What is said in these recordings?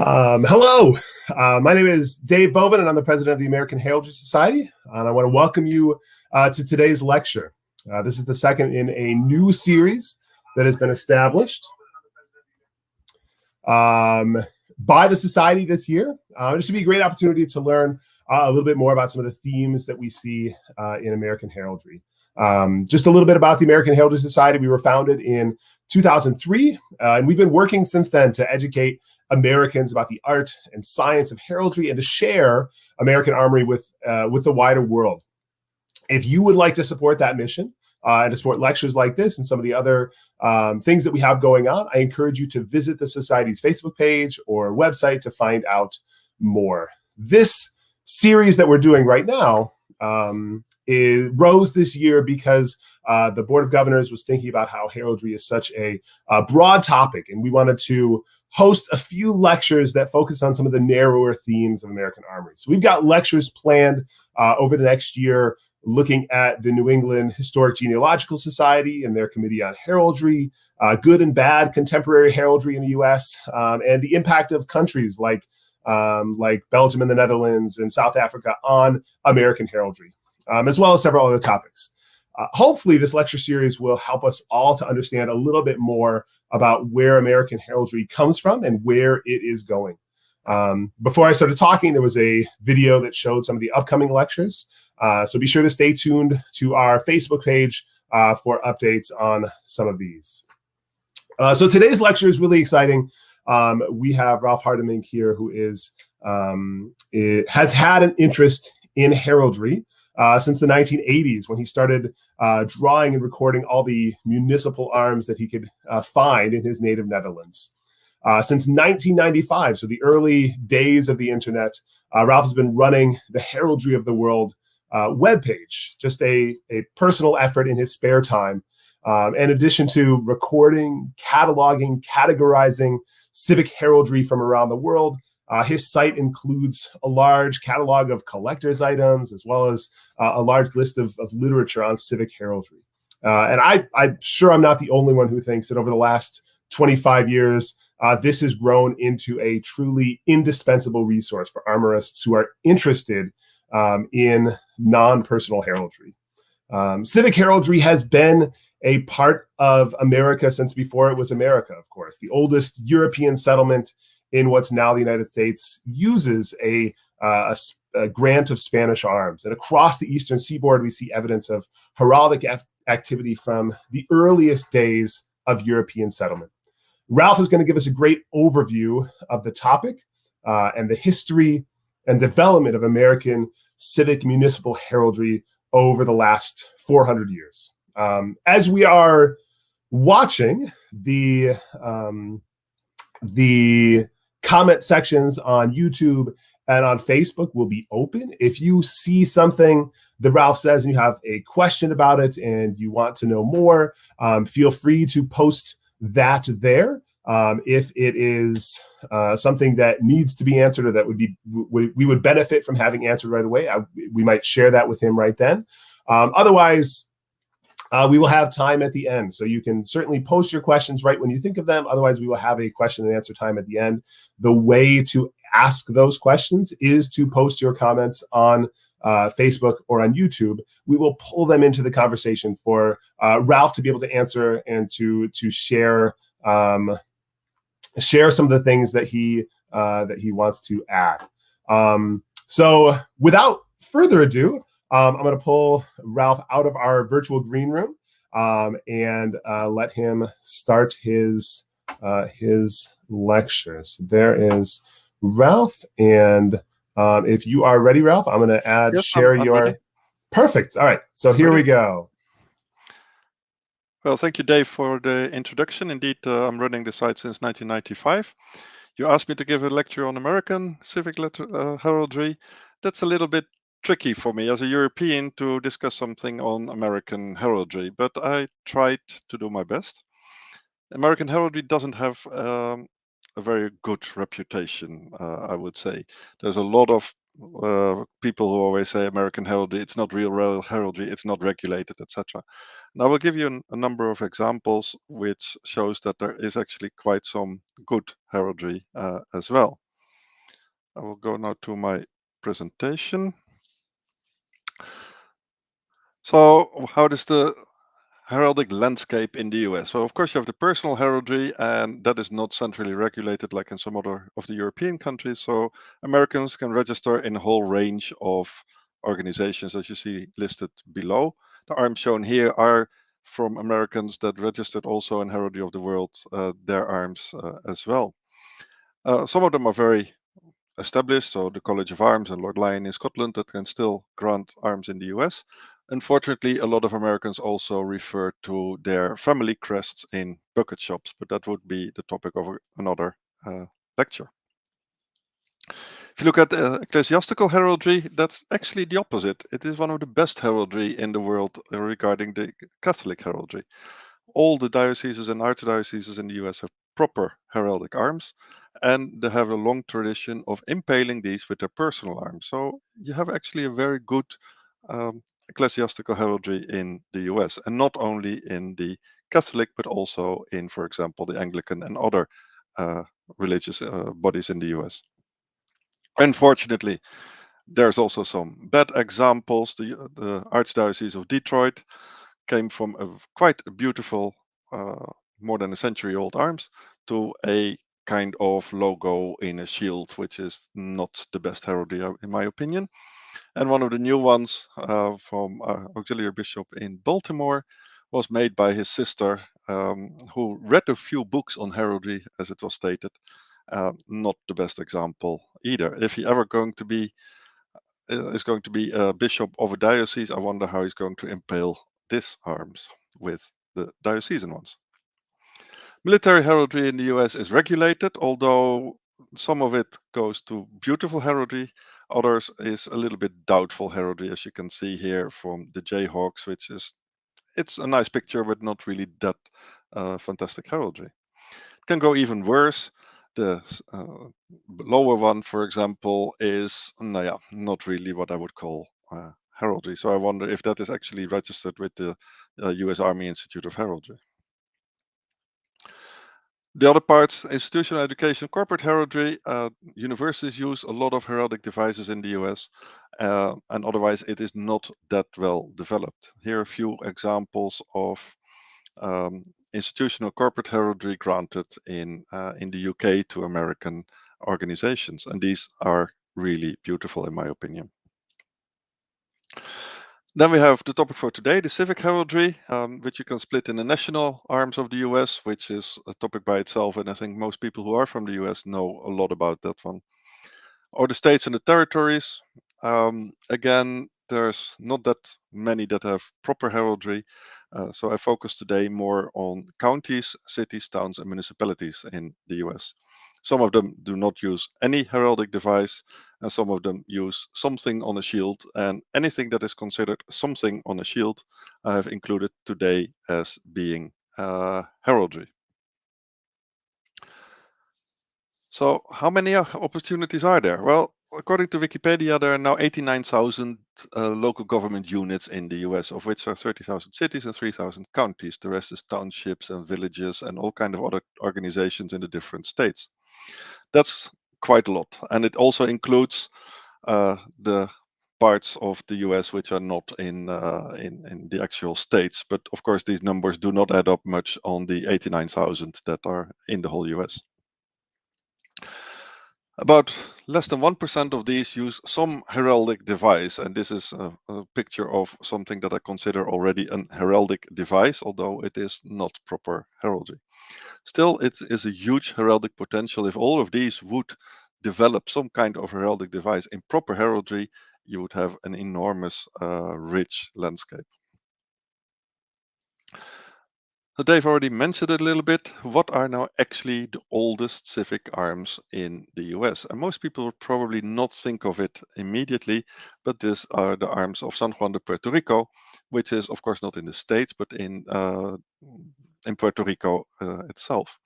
Hello, my name is Dave Bovin, and I'm the president of the American Heraldry Society. And I want to welcome you to today's lecture. This is the second in a new series that has been established by the Society this year. This should be a great opportunity to learn a little bit more about some of the themes that we see in American heraldry. Just a little bit about the American Heraldry Society. We were founded in 2003, and we've been working since then to educate Americans about the art and science of heraldry and to share American armory with the wider world. If you would like to support that mission and to support lectures like this and some of the other things that we have going on, I encourage you to visit the Society's Facebook page or website to find out more. This series that we're doing right now rose this year because the Board of Governors was thinking about how heraldry is such a broad topic, and we wanted to host a few lectures that focus on some of the narrower themes of American armory. So we've got lectures planned over the next year looking at the New England Historic Genealogical Society and their Committee on Heraldry, good and bad contemporary heraldry in the U.S., and the impact of countries like Belgium and the Netherlands and South Africa on American heraldry, as well as several other topics. Hopefully, this lecture series will help us all to understand a little bit more about where American heraldry comes from and where it is going. Before I started talking, there was a video that showed some of the upcoming lectures. So be sure to stay tuned to our Facebook page for updates on some of these. So today's lecture is really exciting. We have Ralf Hartemink here, who has had an interest in heraldry since the 1980s, when he started drawing and recording all the municipal arms that he could find in his native Netherlands. Since 1995, so the early days of the internet, Ralf has been running the Heraldry of the World webpage, just a personal effort in his spare time. In addition to recording, cataloging, categorizing civic heraldry from around the world, his site includes a large catalog of collector's items, as well as a large list of literature on civic heraldry. And I'm sure I'm not the only one who thinks that over the last 25 years, this has grown into a truly indispensable resource for armorists who are interested in non-personal heraldry. Civic heraldry has been a part of America since before it was America, of course. The oldest European settlement in what's now the United States uses a grant of Spanish arms. And across the eastern seaboard, we see evidence of heraldic activity from the earliest days of European settlement. Ralf is going to give us a great overview of the topic and the history and development of American civic municipal heraldry over the last 400 years. As we are watching, the comment sections on YouTube and on Facebook will be open. If you see something that Ralf says and you have a question about it and you want to know more, feel free to post that there. If it is something that needs to be answered or that we would benefit from having answered right away, we might share that with him right then. Otherwise, we will have time at the end. So you can certainly post your questions right when you think of them. Otherwise, we will have a question and answer time at the end. The way to ask those questions is to post your comments on Facebook or on YouTube. We will pull them into the conversation for Ralf to be able to answer and to share some of the things that he wants to add. So without further ado, I'm going to pull Ralf out of our virtual green room and let him start his lecture. So there is Ralf, and if you are ready, Ralf, I'm going to share your. Ready. Perfect. All right. So here we go. Well, thank you, Dave, for the introduction. Indeed, I'm running the site since 1995. You asked me to give a lecture on American civic heraldry. That's a little bit tricky for me as a European to discuss something on American heraldry, but I tried to do my best. American heraldry doesn't have a very good reputation, I would say. There's a lot of people who always say American heraldry, it's not real heraldry, it's not regulated, etc. And I will give you a number of examples which shows that there is actually quite some good heraldry as well. I will go now to my presentation. So how does the heraldic landscape in the US? So of course you have the personal heraldry, and that is not centrally regulated like in some other of the European countries. So Americans can register in a whole range of organizations as you see listed below. The arms shown here are from Americans that registered also in Heraldry of the World, their arms as well. Some of them are very established, so the College of Arms and Lord Lyon in Scotland that can still grant arms in the US. Unfortunately, a lot of Americans also refer to their family crests in bucket shops, but that would be the topic of another lecture. If you look at ecclesiastical heraldry, that's actually the opposite. It is one of the best heraldry in the world regarding the Catholic heraldry. All the dioceses and archdioceses in the US have proper heraldic arms, and they have a long tradition of impaling these with their personal arms. So you have actually a very good ecclesiastical heraldry in the US, and not only in the Catholic, but also in, for example, the Anglican and other religious bodies in the US. Unfortunately, there's also some bad examples. The Archdiocese of Detroit came from a quite a beautiful, more than a century old arms to a kind of logo in a shield, which is not the best heraldry, in my opinion. And one of the new ones from Auxiliary Bishop in Baltimore was made by his sister, who read a few books on heraldry, as it was stated. Not the best example either. If he ever is going to be a bishop of a diocese, I wonder how he's going to impale this arms with the diocesan ones. Military heraldry in the US is regulated, although some of it goes to beautiful heraldry, others is a little bit doubtful heraldry, as you can see here from the Jayhawks, which is, it's a nice picture, but not really that fantastic heraldry. It can go even worse. The lower one, for example, is not really what I would call heraldry. So I wonder if that is actually registered with the US Army Institute of Heraldry. The other parts, institutional education, corporate heraldry, universities use a lot of heraldic devices in the US, and otherwise it is not that well developed. Here are a few examples of institutional corporate heraldry granted in the UK to American organizations, and these are really beautiful in my opinion. Then we have the topic for today, the civic heraldry, which you can split in the national arms of the US, which is a topic by itself, and I think most people who are from the US know a lot about that one. Or the states and the territories. Again, there's not that many that have proper heraldry, so I focus today more on counties, cities, towns, and municipalities in the US. Some of them do not use any heraldic device, and some of them use something on a shield, and anything that is considered something on a shield, I have included today as being heraldry. So how many opportunities are there? Well, according to Wikipedia, there are now 89,000 local government units in the US, of which are 30,000 cities and 3,000 counties. The rest is townships and villages and all kind of other organizations in the different states. That's quite a lot. And it also includes the parts of the US which are not in the actual states. But of course, these numbers do not add up much on the 89,000 that are in the whole US. About less than 1% of these use some heraldic device, and this is a picture of something that I consider already an heraldic device, although it is not proper heraldry. Still, it is a huge heraldic potential. If all of these would develop some kind of heraldic device in proper heraldry, you would have an enormous, rich landscape. So Dave already mentioned it a little bit. What are now actually the oldest civic arms in the US? And most people would probably not think of it immediately, but these are the arms of San Juan de Puerto Rico, which is of course not in the States, but in Puerto Rico itself.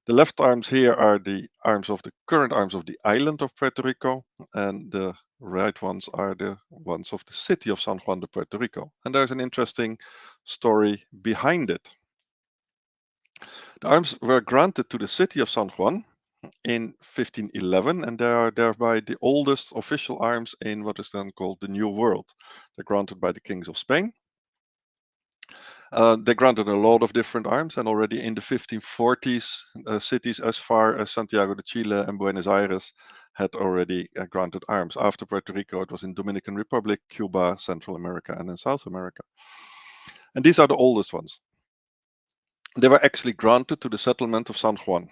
The left arms here are the arms of the current arms of the island of Puerto Rico, and the right ones are the ones of the city of San Juan de Puerto Rico. And there's an interesting story behind it. The arms were granted to the city of San Juan in 1511, and they are thereby the oldest official arms in what is then called the New World. They're granted by the kings of Spain. They granted a lot of different arms, and already in the 1540s, cities as far as Santiago de Chile and Buenos Aires had already granted arms. After Puerto Rico, it was in Dominican Republic, Cuba, Central America, and in South America. And these are the oldest ones. They were actually granted to the settlement of San Juan.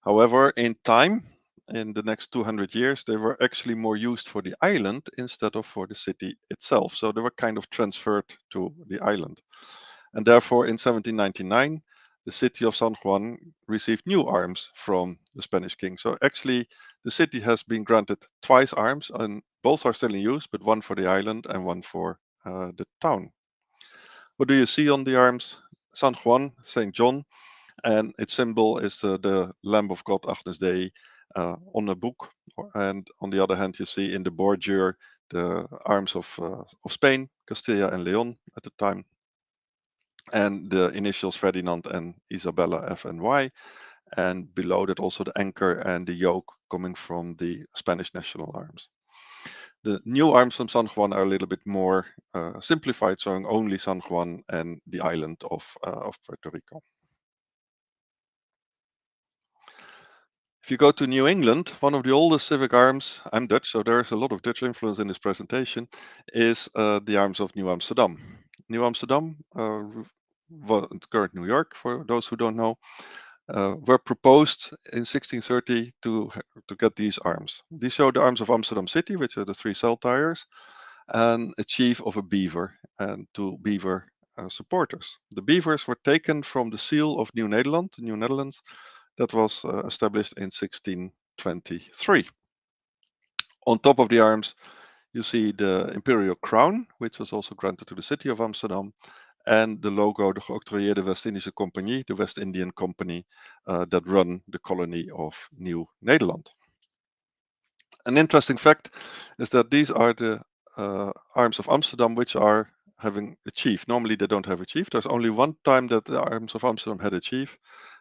However, in time, in the next 200 years, they were actually more used for the island instead of for the city itself. So they were kind of transferred to the island. And therefore, in 1799, the city of San Juan received new arms from the Spanish king. So actually, the city has been granted twice arms, and both are still in use, but one for the island and one for the town. What do you see on the arms? San Juan, St. John, and its symbol is the Lamb of God, Agnus Dei, on a book. And on the other hand, you see in the bordure the arms of Spain, Castilla and Leon at the time, and the initials Ferdinand and Isabella, F and Y, and below that also the anchor and the yoke coming from the Spanish national arms. The new arms from San Juan are a little bit more simplified, showing only San Juan and the island of Puerto Rico. If you go to New England, one of the oldest civic arms, I'm Dutch, so there's a lot of Dutch influence in this presentation, is the arms of New Amsterdam. New Amsterdam, current New York, for those who don't know, were proposed in 1630 to get these arms. These show the arms of Amsterdam City, which are the three saltires, and a chief of a beaver and two beaver supporters. The beavers were taken from the seal of New Netherlands, that was established in 1623. On top of the arms, you see the imperial crown, which was also granted to the city of Amsterdam, and the logo, de Geoctrooieerde West-Indische Compagnie, the West Indian Company that run the colony of New Nederland. An interesting fact is that these are the arms of Amsterdam which are having a chief. Normally they don't have a chief. There's only one time that the arms of Amsterdam had a chief.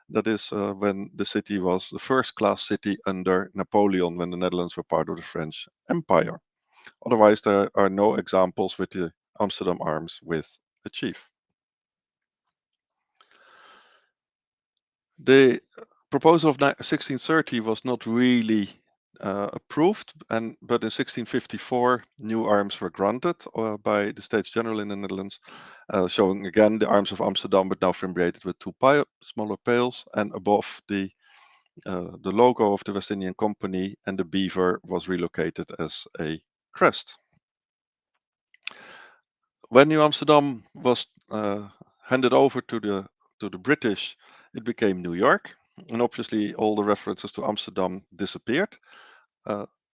That is when the city was the first class city under Napoleon, when the Netherlands were part of the French Empire. Otherwise, there are no examples with the Amsterdam arms with a chief. The proposal of 1630 was not really approved, but in 1654 new arms were granted by the States General in the Netherlands, showing again the arms of Amsterdam, but now fimbriated with two smaller pales, and above the logo of the West Indian Company, and the beaver was relocated as a crest. When New Amsterdam was handed over to the British, it became New York, and obviously all the references to Amsterdam disappeared.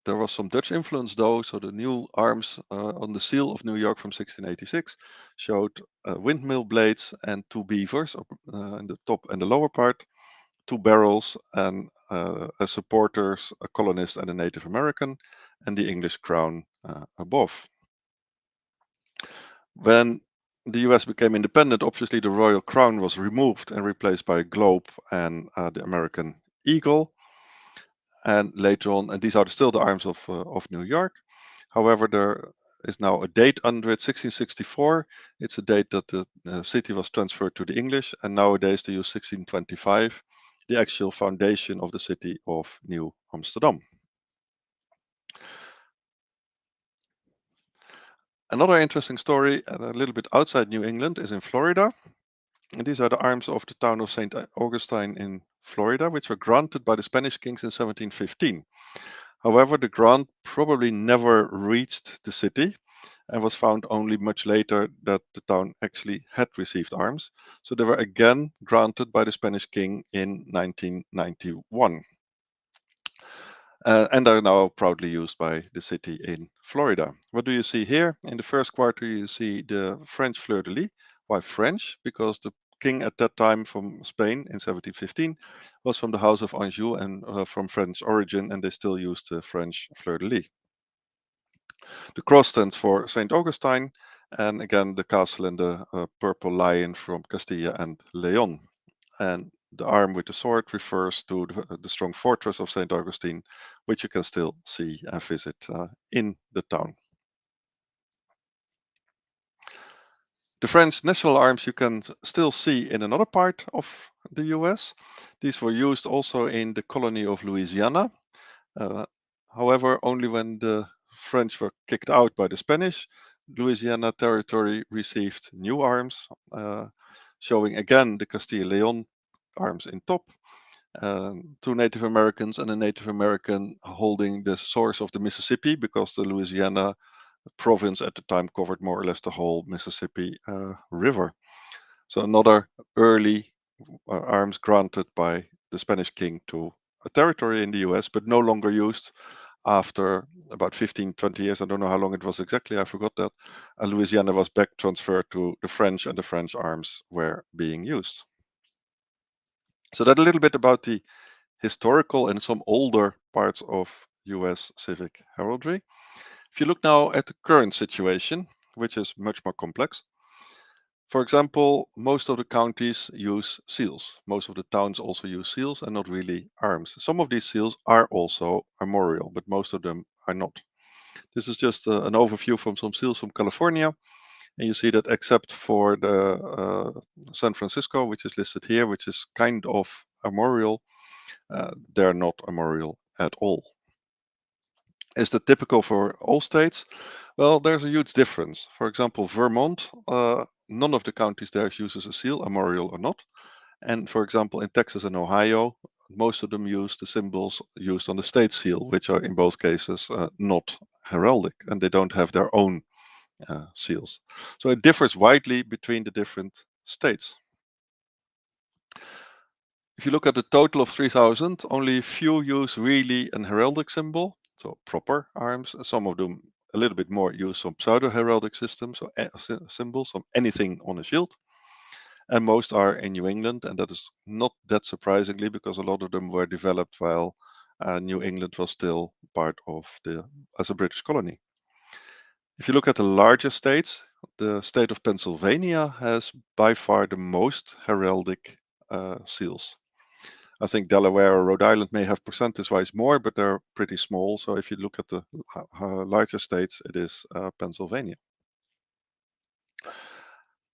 There was some Dutch influence though, so the new arms on the seal of New York from 1686 showed windmill blades and two beavers in the top and the lower part, two barrels, and as supporters, a colonist and a Native American, and the English crown above. When the US became independent, obviously the royal crown was removed and replaced by a globe and the American eagle. And later on, and these are still the arms of New York. However, there is now a date under it, 1664. It's a date that the city was transferred to the English, and nowadays they use 1625, the actual foundation of the city of New Amsterdam. Another interesting story, a little bit outside New England, is in Florida. And these are the arms of the town of St. Augustine in Florida, which were granted by the Spanish kings in 1715. However, the grant probably never reached the city and was found only much later that the town actually had received arms. So they were again granted by the Spanish king in 1991. And are now proudly used by the city in Florida. What do you see here? In the first quarter, you see the French fleur-de-lis. Why French? Because the king at that time from Spain in 1715 was from the house of Anjou and from French origin, and they still used the French fleur-de-lis. The cross stands for St. Augustine, and again the castle and the purple lion from Castilla and Leon. And the arm with the sword refers to the strong fortress of St. Augustine, which you can still see and visit in the town. The French national arms you can still see in another part of the US. These were used also in the colony of Louisiana. However, only when the French were kicked out by the Spanish, Louisiana territory received new arms, showing again the Castile-Leon arms in top, two Native Americans and a Native American holding the source of the Mississippi, because the Louisiana province at the time covered more or less the whole Mississippi River. So another early arms granted by the Spanish king to a territory in the US, but no longer used after about 15, 20 years. I don't know how long it was exactly, I forgot that. Louisiana was back transferred to the French, and the French arms were being used. So that's a little bit about the historical and some older parts of US civic heraldry. If you look now at the current situation, which is much more complex, for example, most of the counties use seals. Most of the towns also use seals and not really arms. Some of these seals are also armorial, but most of them are not. This is just an overview from some seals from California. And you see that except for the San Francisco, which is listed here, which is kind of armorial, they're not armorial at all. Is that typical for all states? Well, there's a huge difference. For example, Vermont, none of the counties there uses a seal, armorial or not. And for example, in Texas and Ohio, most of them use the symbols used on the state seal, which are in both cases not heraldic, and they don't have their own seals. So it differs widely between the different states. If you look at the total of 3,000, only a few use really an heraldic symbol, so proper arms. Some of them a little bit more use some pseudo-heraldic systems, so symbols, so anything on a shield. And most are in New England, and that is not that surprisingly, because a lot of them were developed while New England was still part of as a British colony. If you look at the larger states, the state of Pennsylvania has by far the most heraldic seals. I think Delaware or Rhode Island may have percentage-wise more, but they're pretty small. So if you look at the larger states, it is Pennsylvania.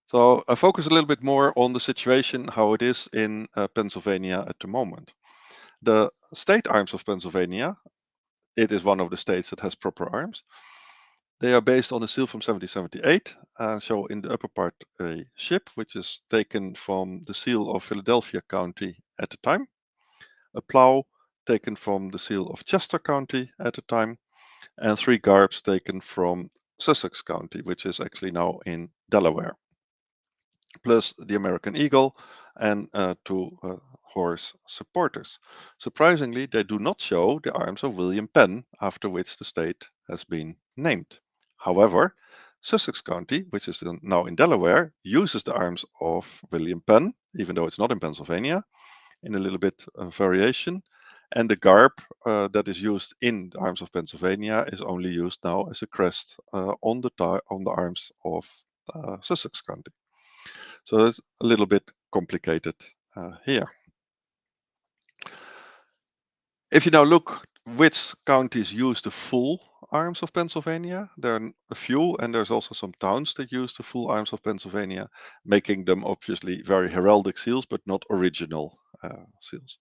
So I focus a little bit more on the situation, how it is in Pennsylvania at the moment. The state arms of Pennsylvania, it is one of the states that has proper arms. They are based on a seal from 1778, show in the upper part a ship, which is taken from the seal of Philadelphia County at the time, a plow taken from the seal of Chester County at the time, and 3 garbs taken from Sussex County, which is actually now in Delaware, plus the American eagle and 2 horse supporters. Surprisingly, they do not show the arms of William Penn, after which the state has been named. However, Sussex County, which is now in Delaware, uses the arms of William Penn, even though it's not in Pennsylvania, in a little bit of variation. And the garb that is used in the arms of Pennsylvania is only used now as a crest on the arms of Sussex County. So it's a little bit complicated here. If you now look which counties use the full arms of Pennsylvania, there are a few, and there's also some towns that use the full arms of Pennsylvania, making them obviously very heraldic seals, but not original seals.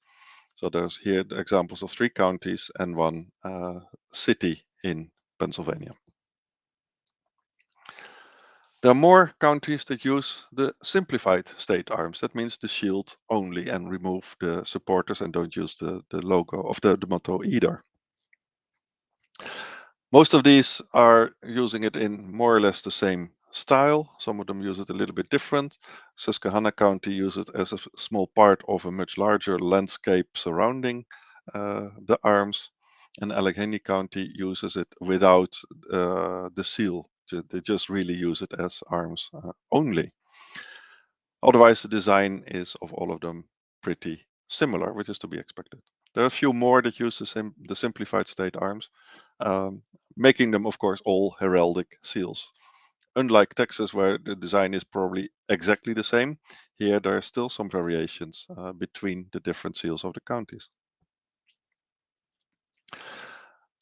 So there's here the examples of 3 counties and 1 city in Pennsylvania. There are more counties that use the simplified state arms. That means the shield only, and remove the supporters and don't use the logo of the motto either. Most of these are using it in more or less the same style. Some of them use it a little bit different. Susquehanna County uses it as a small part of a much larger landscape surrounding the arms, and Allegheny County uses it without the seal. They just really use it as arms only. Otherwise, the design is of all of them pretty similar, which is to be expected. There are a few more that use the simplified state arms, making them, of course, all heraldic seals. unlike Texas, where the design is probably exactly the same, here there are still some variations between the different seals of the counties.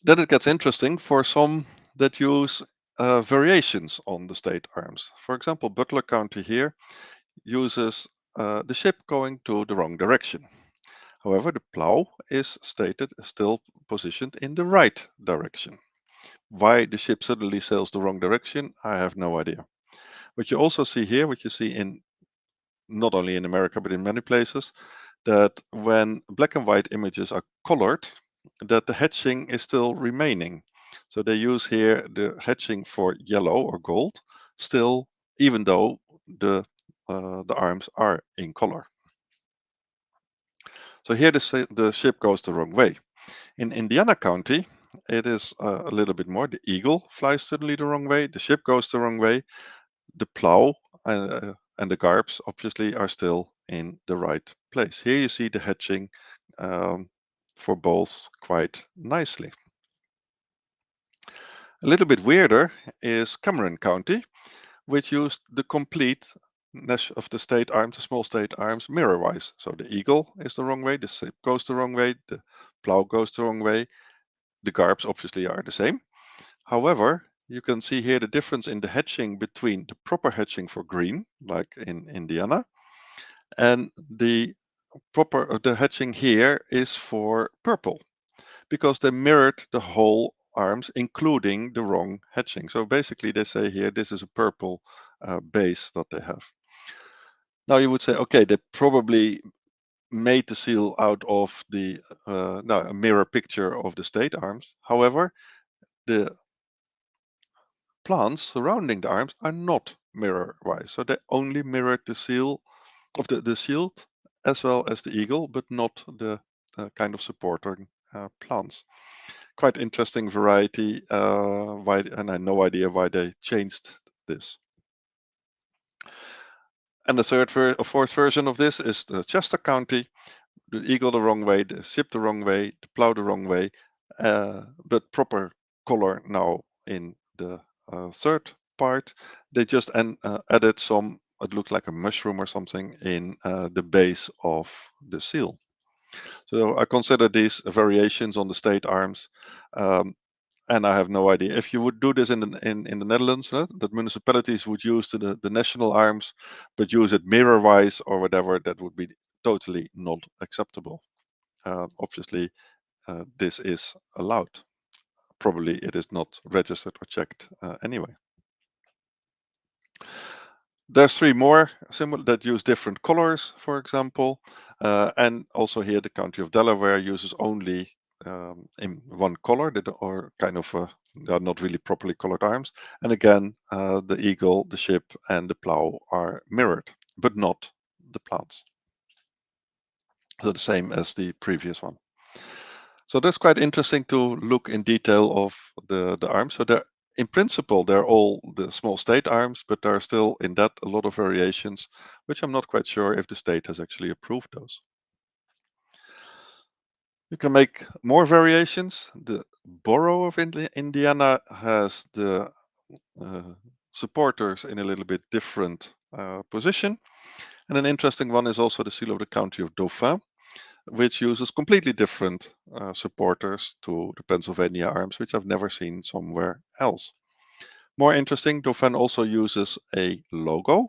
Then it gets interesting for some that use variations on the state arms. For example, Butler County here uses the ship going to the wrong direction. However, the plow is stated still positioned in the right direction. Why the ship suddenly sails the wrong direction, I have no idea. What you also see here, what you see in not only in America but in many places, that when black and white images are colored, that the hatching is still remaining. So they use here the hatching for yellow or gold still, even though the arms are in color. So here the ship goes the wrong way. In Indiana County, it is a little bit more. The eagle flies suddenly the wrong way. The ship goes the wrong way. The plow and the garbs obviously are still in the right place. Here you see the hatching for both quite nicely. A little bit weirder is Cameron County, which used the complete mesh of the state arms, the small state arms, mirror-wise. So the eagle is the wrong way, the ship goes the wrong way, the plow goes the wrong way. The garbs obviously are the same. However, you can see here the difference in the hatching between the proper hatching for green, like in Indiana, and the hatching here is for purple, because they mirrored the whole arms, including the wrong hatching. So basically they say here, this is a purple base that they have. Now you would say, okay, they probably made the seal out of the a mirror picture of the state arms. However, the plants surrounding the arms are not mirror-wise. So they only mirrored the seal of the shield as well as the eagle, but not the kind of supporting plants. Quite interesting variety. Why? And I have no idea why they changed this. And the fourth version of this is the Chester County. The eagle the wrong way, the ship the wrong way, the plow the wrong way, but proper color now in the third part. They just added some, it looks like a mushroom or something, in the base of the seal. So I consider these variations on the state arms, and I have no idea if you would do this in the Netherlands, that municipalities would use the national arms, but use it mirror-wise or whatever. That would be totally not acceptable. Obviously, this is allowed. Probably it is not registered or checked anyway. There's three more symbols that use different colors, for example, and also here the county of Delaware uses only in one color that are kind of they are not really properly colored arms. And again, the eagle, the ship, and the plow are mirrored, but not the plants. So the same as the previous one. So that's quite interesting to look in detail of the arms. So they're, in principle, they're all the small state arms, but there are still in that a lot of variations, which I'm not quite sure if the state has actually approved those. You can make more variations. The borough of Indiana has the supporters in a little bit different position. And an interesting one is also the seal of the county of Dauphin, which uses completely different supporters to the Pennsylvania arms, which I've never seen somewhere else. More interesting, Dauphin also uses a logo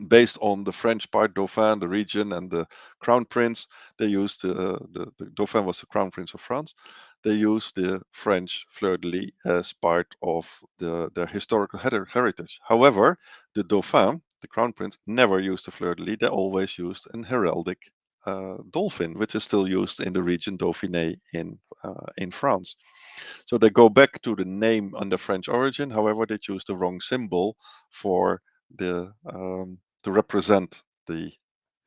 based on the French part, Dauphin, the region, and the crown prince. They used the Dauphin was the crown prince of France. They used the French fleur-de-lis as part of their historical heritage. However, the Dauphin, the crown prince, never used the fleur-de-lis. They always used an heraldic dolphin, which is still used in the region Dauphiné in France. So they go back to the name under French origin. However, they choose the wrong symbol for the to represent the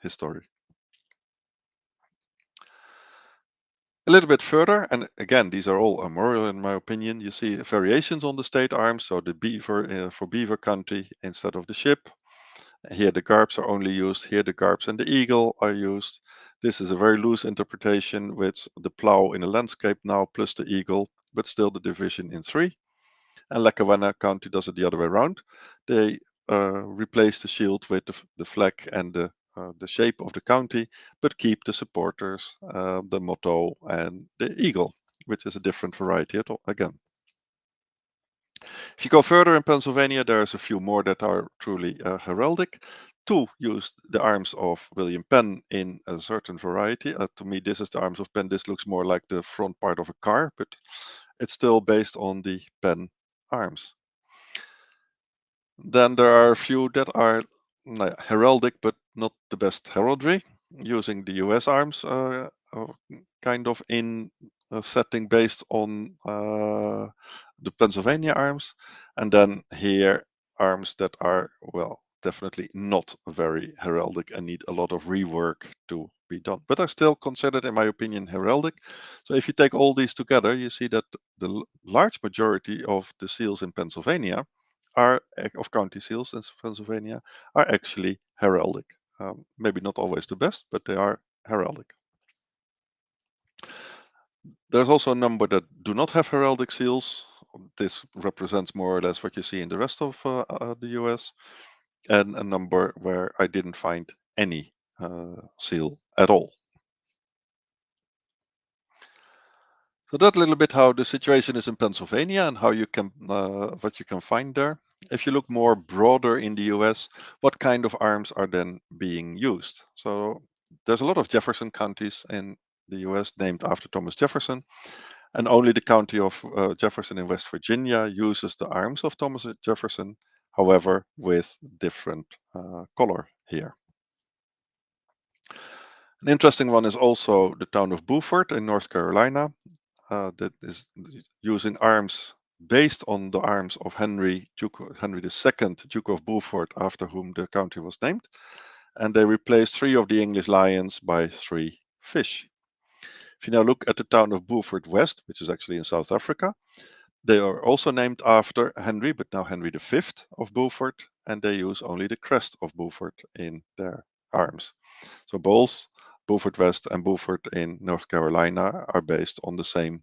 history. A little bit further, and again, these are all armorial in my opinion. You see variations on the state arms. So the beaver for Beaver County instead of the ship. Here the garbs are only used. Here the garbs and the eagle are used. This is a very loose interpretation with the plow in a landscape now plus the eagle, but still the division in three. And Lackawanna County does it the other way around. They replace the shield with the flag and the shape of the county, but keep the supporters, the motto, and the eagle, which is a different variety again. If you go further in Pennsylvania, there's a few more that are truly heraldic. Two use the arms of William Penn in a certain variety. To me, this is the arms of Penn. This looks more like the front part of a car, but it's still based on the Penn arms. Then there are a few that are heraldic, but not the best heraldry, using the US arms kind of in a setting based on the Pennsylvania arms. And then here, arms that are, well, definitely not very heraldic and need a lot of rework to be done, but are still considered, in my opinion, heraldic. So if you take all these together, you see that the large majority of the seals in Pennsylvania of county seals in Pennsylvania are actually heraldic. Maybe not always the best, but they are heraldic. There's also a number that do not have heraldic seals. This represents more or less what you see in the rest of the US, and a number where I didn't find any seal at all. So that's a little bit how the situation is in Pennsylvania and how you can what you can find there. If you look more broader in the US, what kind of arms are then being used? So there's a lot of Jefferson counties in the US named after Thomas Jefferson, and only the county of Jefferson in West Virginia uses the arms of Thomas Jefferson, however, with different color here. An interesting one is also the town of Beaufort in North Carolina. That is using arms based on the arms of Henry II, Duke of Beaufort, after whom the county was named. And they replaced 3 of the English lions by 3 fish. If you now look at the town of Beaufort West, which is actually in South Africa, they are also named after Henry, but now Henry V of Beaufort, and they use only the crest of Beaufort in their arms. So both Beaufort West and Beaufort in North Carolina are based on the same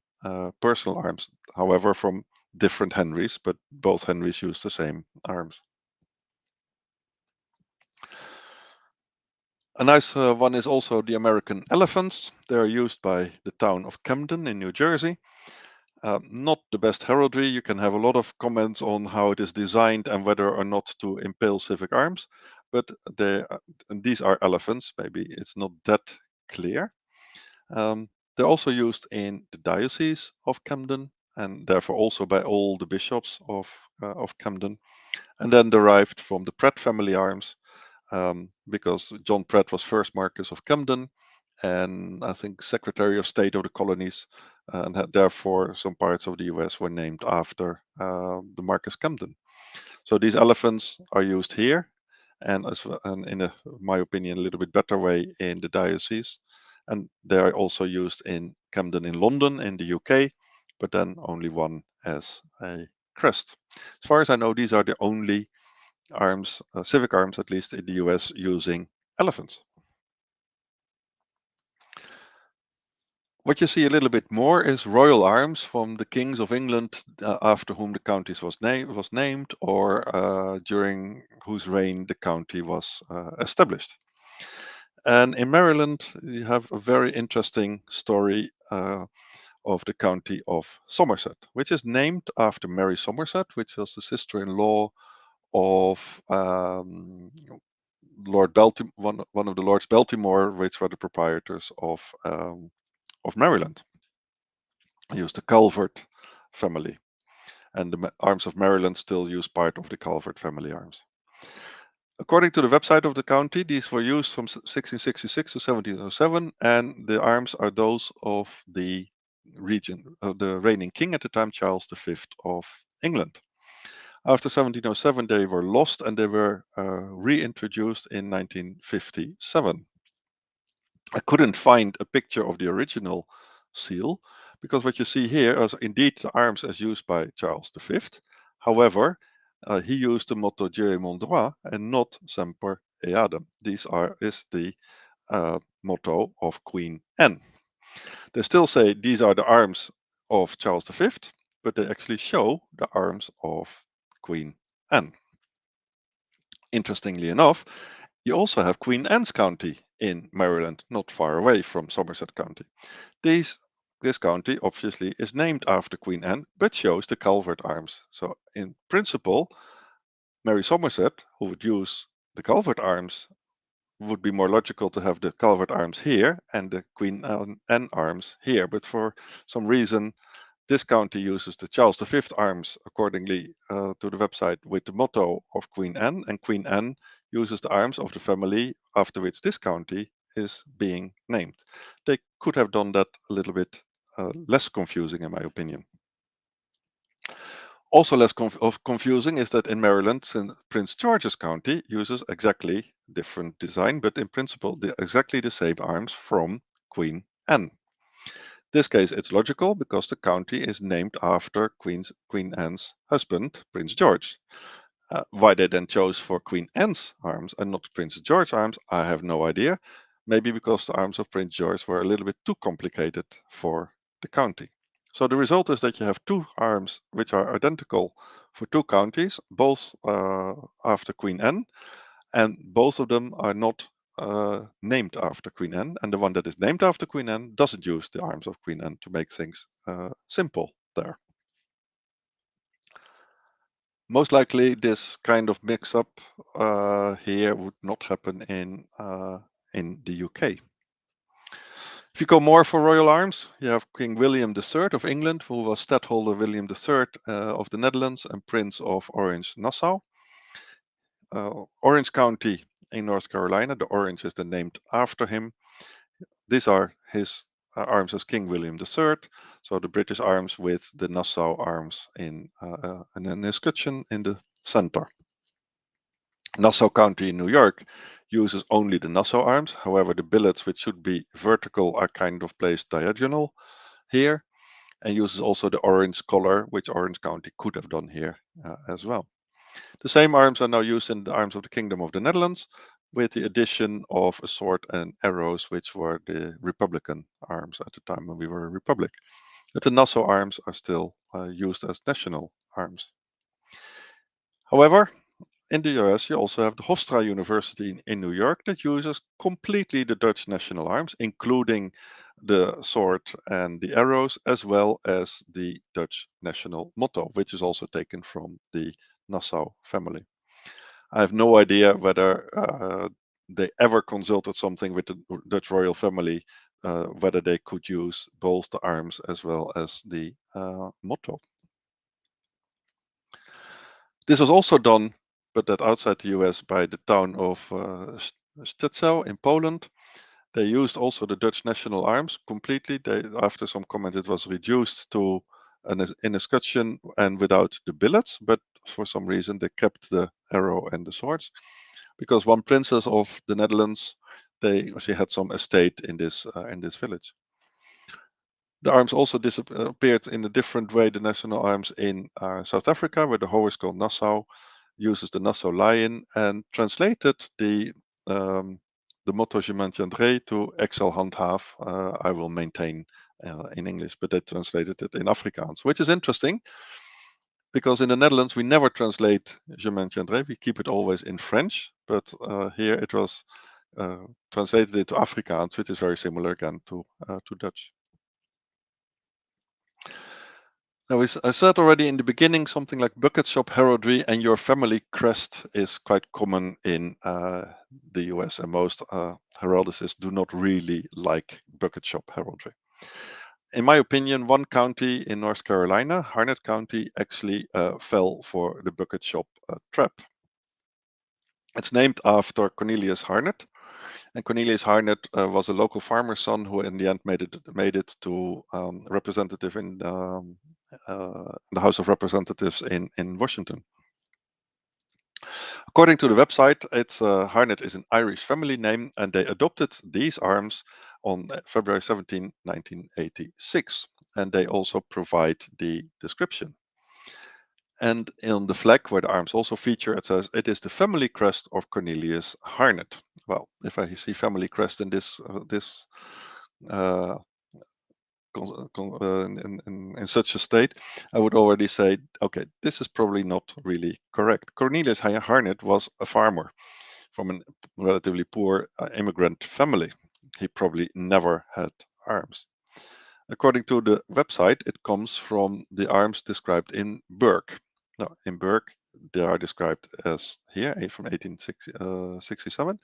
personal arms, however, from different Henrys, but both Henrys use the same arms. A nice one is also the American elephants. They are used by the town of Camden in New Jersey. Not the best heraldry. You can have a lot of comments on how it is designed and whether or not to impale civic arms, but these are elephants. Maybe it's not that clear. They're also used in the Diocese of Camden, and therefore also by all the bishops of Camden, and then derived from the Pratt family arms, because John Pratt was first Marquess of Camden, and I think Secretary of State of the colonies, and therefore some parts of the US were named after the Marquess Camden. So these elephants are used here, and in my opinion, a little bit better way in the diocese. And they are also used in Camden in London in the UK, but then only one as a crest. As far as I know, these are the only arms, civic arms at least in the US, using elephants. What you see a little bit more is royal arms from the kings of England, after whom the counties was named, or during whose reign the county was established. And in Maryland, you have a very interesting story of the county of Somerset, which is named after Mary Somerset, which was the sister-in-law of Lord Baltimore, one of the Lords Baltimore, which were the proprietors of Maryland. He used the Calvert family, and the arms of Maryland still use part of the Calvert family arms. According to the website of the county, these were used from 1666 to 1707, and the arms are those of the the reigning king at the time, Charles V of England. After 1707, they were lost, and they were reintroduced in 1957. I couldn't find a picture of the original seal, because what you see here is indeed the arms as used by Charles V. However, he used the motto Jere mon droit and not Semper Eadem. Is the motto of Queen Anne. They still say these are the arms of Charles V, but they actually show the arms of Queen Anne. Interestingly enough, you also have Queen Anne's County in Maryland, not far away from Somerset County. This county obviously is named after Queen Anne, but shows the Calvert arms. So in principle, Mary Somerset, who would use the Calvert arms, would be more logical to have the Calvert arms here and the Queen Anne arms here. But for some reason, this county uses the Charles V arms accordingly to the website with the motto of Queen Anne, and Queen Anne uses the arms of the family after which this county is being named. They could have done that a little bit less confusing, in my opinion. Also less confusing is that in Maryland, Prince George's County uses exactly different design, but in principle, exactly the same arms from Queen Anne. This case, it's logical because the county is named after Queen Anne's husband, Prince George. Why they then chose for Queen Anne's arms and not Prince George's arms, I have no idea. Maybe because the arms of Prince George were a little bit too complicated for the county. So the result is that you have two arms which are identical for two counties, both after Queen Anne, and both of them are not named after Queen Anne. And the one that is named after Queen Anne doesn't use the arms of Queen Anne to make things simple there. Most likely this kind of mix-up here would not happen in the UK. If you go more for royal arms, you have King William III of England, who was Stadtholder William III of the Netherlands and Prince of Orange-Nassau. Orange County in North Carolina, the orange is then named after him. These are his arms as King William III, so the British arms with the Nassau arms in an escutcheon in the center. Nassau County in New York uses only the Nassau arms. However, the billets, which should be vertical, are kind of placed diagonal here, and uses also the orange color, which Orange County could have done here as well. The same arms are now used in the arms of the Kingdom of the Netherlands, with the addition of a sword and arrows, which were the Republican arms at the time when we were a republic. But the Nassau arms are still used as national arms. However, in the US, you also have the Hofstra University in New York that uses completely the Dutch national arms, including the sword and the arrows, as well as the Dutch national motto, which is also taken from the Nassau family. I have no idea whether they ever consulted something with the Dutch royal family, whether they could use both the arms as well as the motto. This was also done, but that outside the US, by the town of Szczecin in Poland. They used also the Dutch national arms completely. After some comment, it was reduced to an escutcheon and without the billets, but for some reason they kept the arrow and the swords, because one princess of the Netherlands, she had some estate in this village. The arms also disappeared in a different way, the national arms in South Africa, where the Ho is called Nassau, uses the Nassau lion, and translated the motto Je maintiendrai to "Ik zal handhaaf," I will maintain in English, but they translated it in Afrikaans, which is interesting because in the Netherlands we never translate Je maintiendrai, we keep it always in French, but here it was translated into Afrikaans, which is very similar again to Dutch. Now, I said already in the beginning, something like bucket shop heraldry and your family crest is quite common in the US, and most heraldicists do not really like bucket shop heraldry. In my opinion, one county in North Carolina, Harnett County, actually fell for the bucket shop trap. It's named after Cornelius Harnett, and Cornelius Harnett was a local farmer's son who in the end made it to representative in the House of Representatives in Washington. According to the website, Harnett is an Irish family name, and they adopted these arms on February 17, 1986. And they also provide the description. And in the flag, where the arms also feature, it says, "It is the family crest of Cornelius Harnett." Well, if I see family crest in this in such a state, I would already say, okay, this is probably not really correct. Cornelius Harnett was a farmer from a relatively poor immigrant family. He probably never had arms. According to the website, it comes from the arms described in Burke. Now, in Burke, they are described as here, from 1867,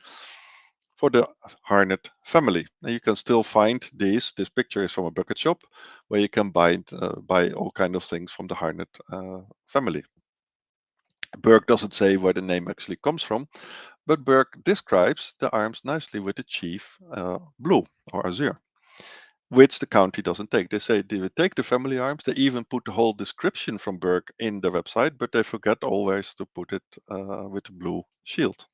for the Harnett family. And you can still find these. This picture is from a bucket shop where you can buy all kind of things from the Harnett family. Burke doesn't say where the name actually comes from, but Burke describes the arms nicely with the chief blue or azure, which the county doesn't take. They say they would take the family arms. They even put the whole description from Burke in the website, but they forget always to put it with the blue shield.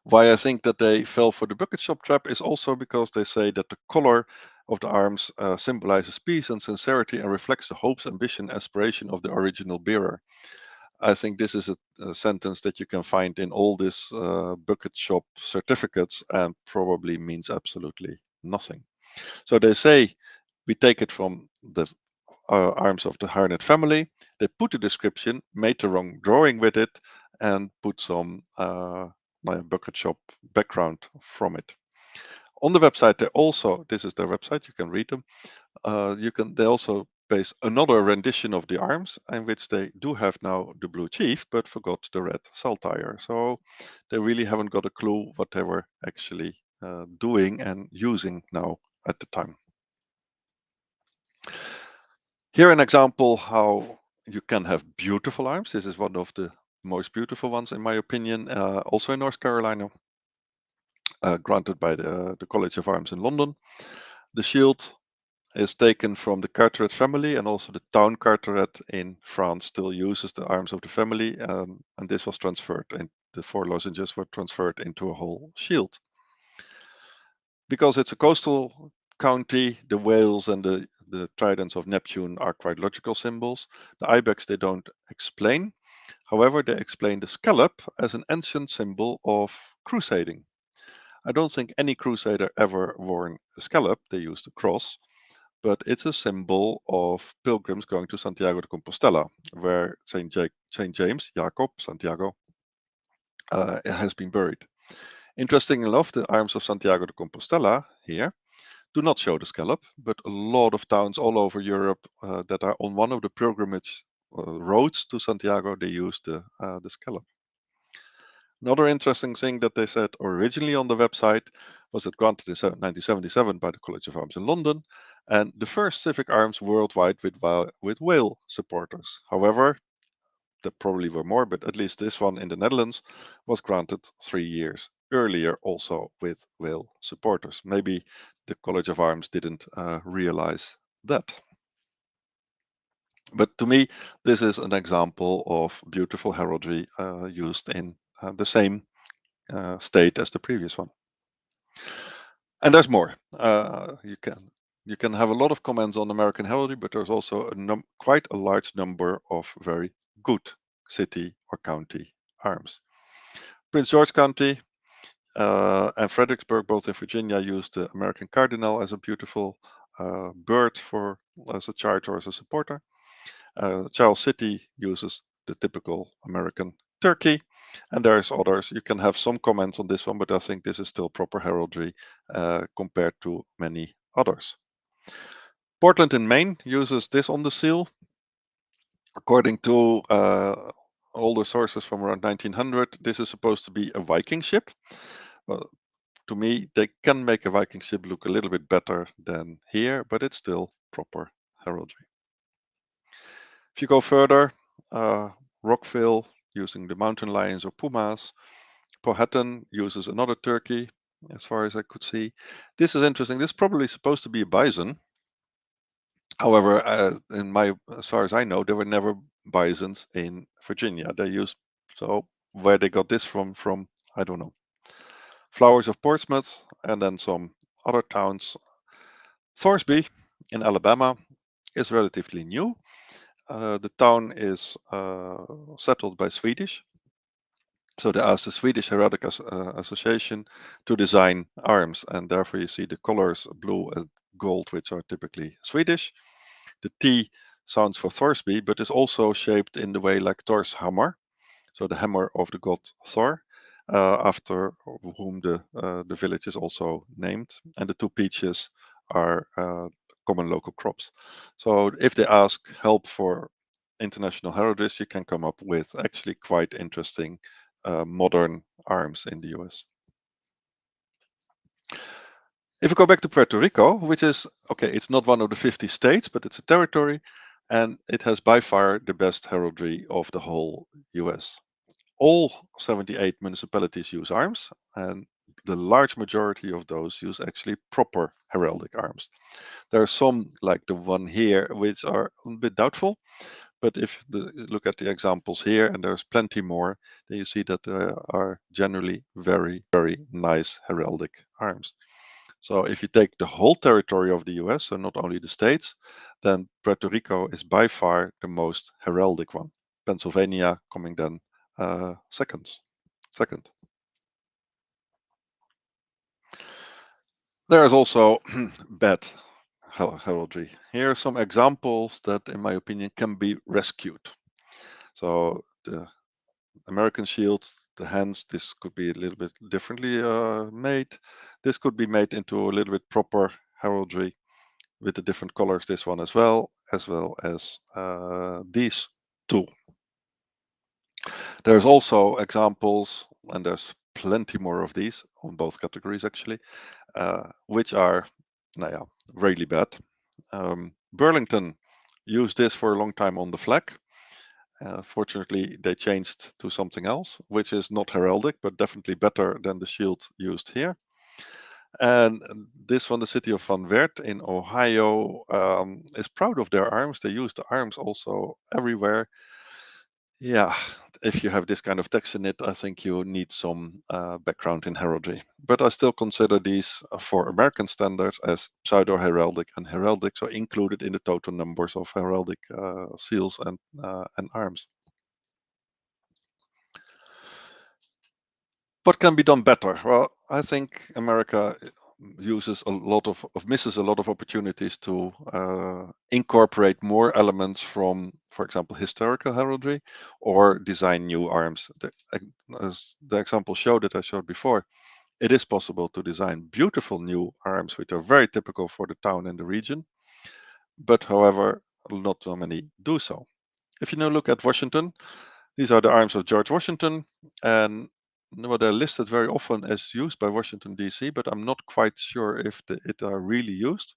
Why I think that they fell for the bucket shop trap is also because they say that the color of the arms symbolizes peace and sincerity and reflects the hopes, ambition, aspiration of the original bearer. I think this is a sentence that you can find in all these bucket shop certificates and probably means absolutely nothing. So they say we take it from the arms of the Harnett family. They put a description, made the wrong drawing with it, and put some bucket shop background from it. On the website, they also, this is their website, you can read them. They also base another rendition of the arms, in which they do have now the blue chief, but forgot the red saltire. So they really haven't got a clue what they were actually doing and using now at the time. Here an example how you can have beautiful arms. This is one of the most beautiful ones in my opinion, also in North Carolina, granted by the College of Arms in London. The shield is taken from the Carteret family, and also the town Carteret in France still uses the arms of the family, and this was transferred, and the 4 lozenges were transferred into a whole shield. Because it's a coastal county, the whales and the tridents of Neptune are quite logical symbols. The ibex they don't explain. However, they explain the scallop as an ancient symbol of crusading. I don't think any crusader ever wore a scallop. They used a cross, but it's a symbol of pilgrims going to Santiago de Compostela, where Saint James, Jacob, Santiago, has been buried. Interesting enough, the arms of Santiago de Compostela here do not show the scallop, but a lot of towns all over Europe that are on one of the pilgrimage roads to Santiago, they use the scallop. Another interesting thing that they said originally on the website was it granted in 1977 by the College of Arms in London, and the first civic arms worldwide with whale supporters. However, there probably were more, but at least this one in the Netherlands was granted 3 years earlier, also with whale supporters. Maybe the College of Arms didn't realize that. But to me, this is an example of beautiful heraldry used in the same state as the previous one. And there's more. You can have a lot of comments on American heraldry, but there's also quite a large number of very good city or county arms. Prince George County and Fredericksburg, both in Virginia, used the American cardinal as a beautiful bird as a charge or as a supporter. Charles City uses the typical American turkey, and there's others. You can have some comments on this one, but I think this is still proper heraldry compared to many others. Portland in Maine uses this on the seal. According to older sources from around 1900, this is supposed to be a Viking ship. To me, they can make a Viking ship look a little bit better than here, but it's still proper heraldry. If you go further, Rockville using the mountain lions or pumas. Powhatan uses another turkey, as far as I could see. This is interesting. This is probably supposed to be a bison. However, as far as I know, there were never bisons in Virginia. So where they got this from, I don't know. Flowers of Portsmouth, and then some other towns. Thorsby in Alabama is relatively new. The town is settled by Swedish. So they asked the Swedish Heraldic Association to design arms, and therefore you see the colors blue and gold, which are typically Swedish. The T sounds for Thorsby, but is also shaped in the way like Thor's hammer, so the hammer of the god Thor, after whom the village is also named. And the two peaches are common local crops. So if they ask help for international heraldry, you can come up with actually quite interesting modern arms in the US. If we go back to Puerto Rico, which is, okay, it's not one of the 50 states, but it's a territory, and it has by far the best heraldry of the whole US. All 78 municipalities use arms, and the large majority of those use actually proper heraldic arms. There are some, like the one here, which are a bit doubtful, but if you look at the examples here, and there's plenty more, then you see that there are generally very, very nice heraldic arms. So if you take the whole territory of the US, so not only the states, then Puerto Rico is by far the most heraldic one. Pennsylvania coming then second. There is also bad heraldry. Here are some examples that, in my opinion, can be rescued. So the American shield, the hands, this could be a little bit differently made. This could be made into a little bit proper heraldry with the different colors, this one as well as these two. There's also examples, and there's plenty more of these on both categories actually, which are really bad. Burlington used this for a long time on the flag. Fortunately, they changed to something else, which is not heraldic, but definitely better than the shield used here. And this one, the city of Van Wert in Ohio, is proud of their arms. They use the arms also everywhere. Yeah, if you have this kind of text in it, I think you need some background in heraldry. But I still consider these for American standards as pseudo-heraldic and heraldic, so included in the total numbers of heraldic seals and arms. What can be done better? Well, I think America misses a lot of opportunities to incorporate more elements from, for example, historical heraldry or design new arms. As the example showed that I showed before, it is possible to design beautiful new arms which are very typical for the town and the region, but however, not so many do so. If you now look at Washington, these are the arms of George Washington, and they're listed very often as used by Washington, D.C., but I'm not quite sure if it are really used.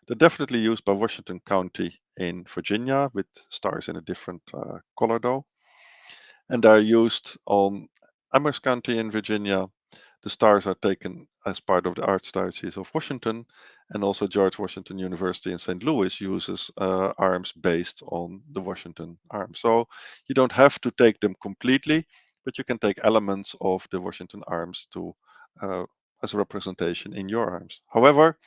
They're definitely used by Washington County in Virginia, with stars in a different color though. And they're used on Amherst County in Virginia. The stars are taken as part of the Archdiocese of Washington, and also George Washington University in St. Louis uses arms based on the Washington arm. So you don't have to take them completely, but you can take elements of the Washington arms to as a representation in your arms. However,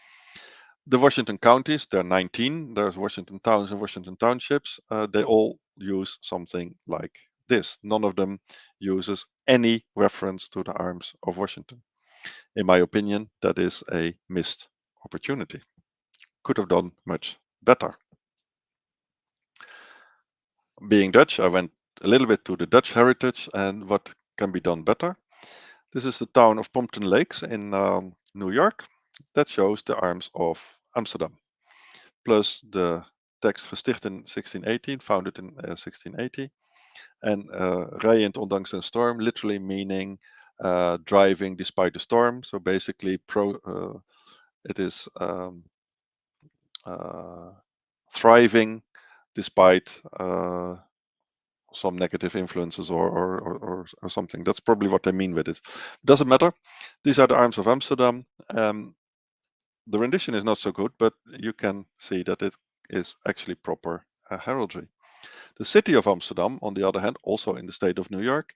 the Washington counties, there are 19, there's Washington towns and Washington townships, they all use something like this. None of them uses any reference to the arms of Washington. In my opinion, that is a missed opportunity. Could have done much better. Being Dutch, I went a little bit to the Dutch heritage and what can be done better. This is the town of Pompton Lakes in New York. That shows the arms of Amsterdam, plus the text gesticht in 1618, founded in 1680. And rijend ondanks een storm, literally meaning driving despite the storm. So basically, it is thriving despite some negative influences or something. That's probably what they mean with it. Doesn't matter. These are the arms of Amsterdam. The rendition is not so good, but you can see that it is actually proper heraldry. The city of Amsterdam, on the other hand, also in the state of New York,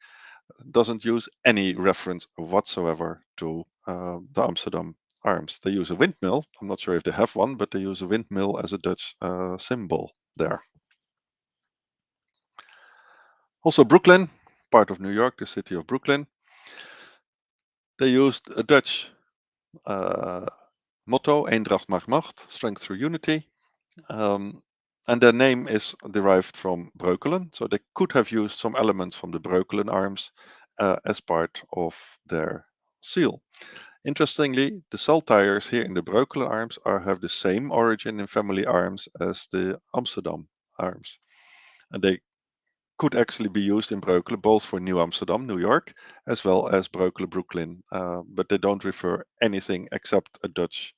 doesn't use any reference whatsoever to the Amsterdam arms. They use a windmill. I'm not sure if they have one, but they use a windmill as a Dutch symbol there. Also Brooklyn, part of New York, the city of Brooklyn. They used a Dutch Motto, Eendracht maakt Macht, strength through unity. And their name is derived from Breukelen, so they could have used some elements from the Breukelen arms as part of their seal. Interestingly, the saltires here in the Breukelen arms have the same origin in family arms as the Amsterdam arms. And they could actually be used in Breukelen both for New Amsterdam, New York, as well as Breukelen, Brooklyn, but they don't refer anything except a Dutch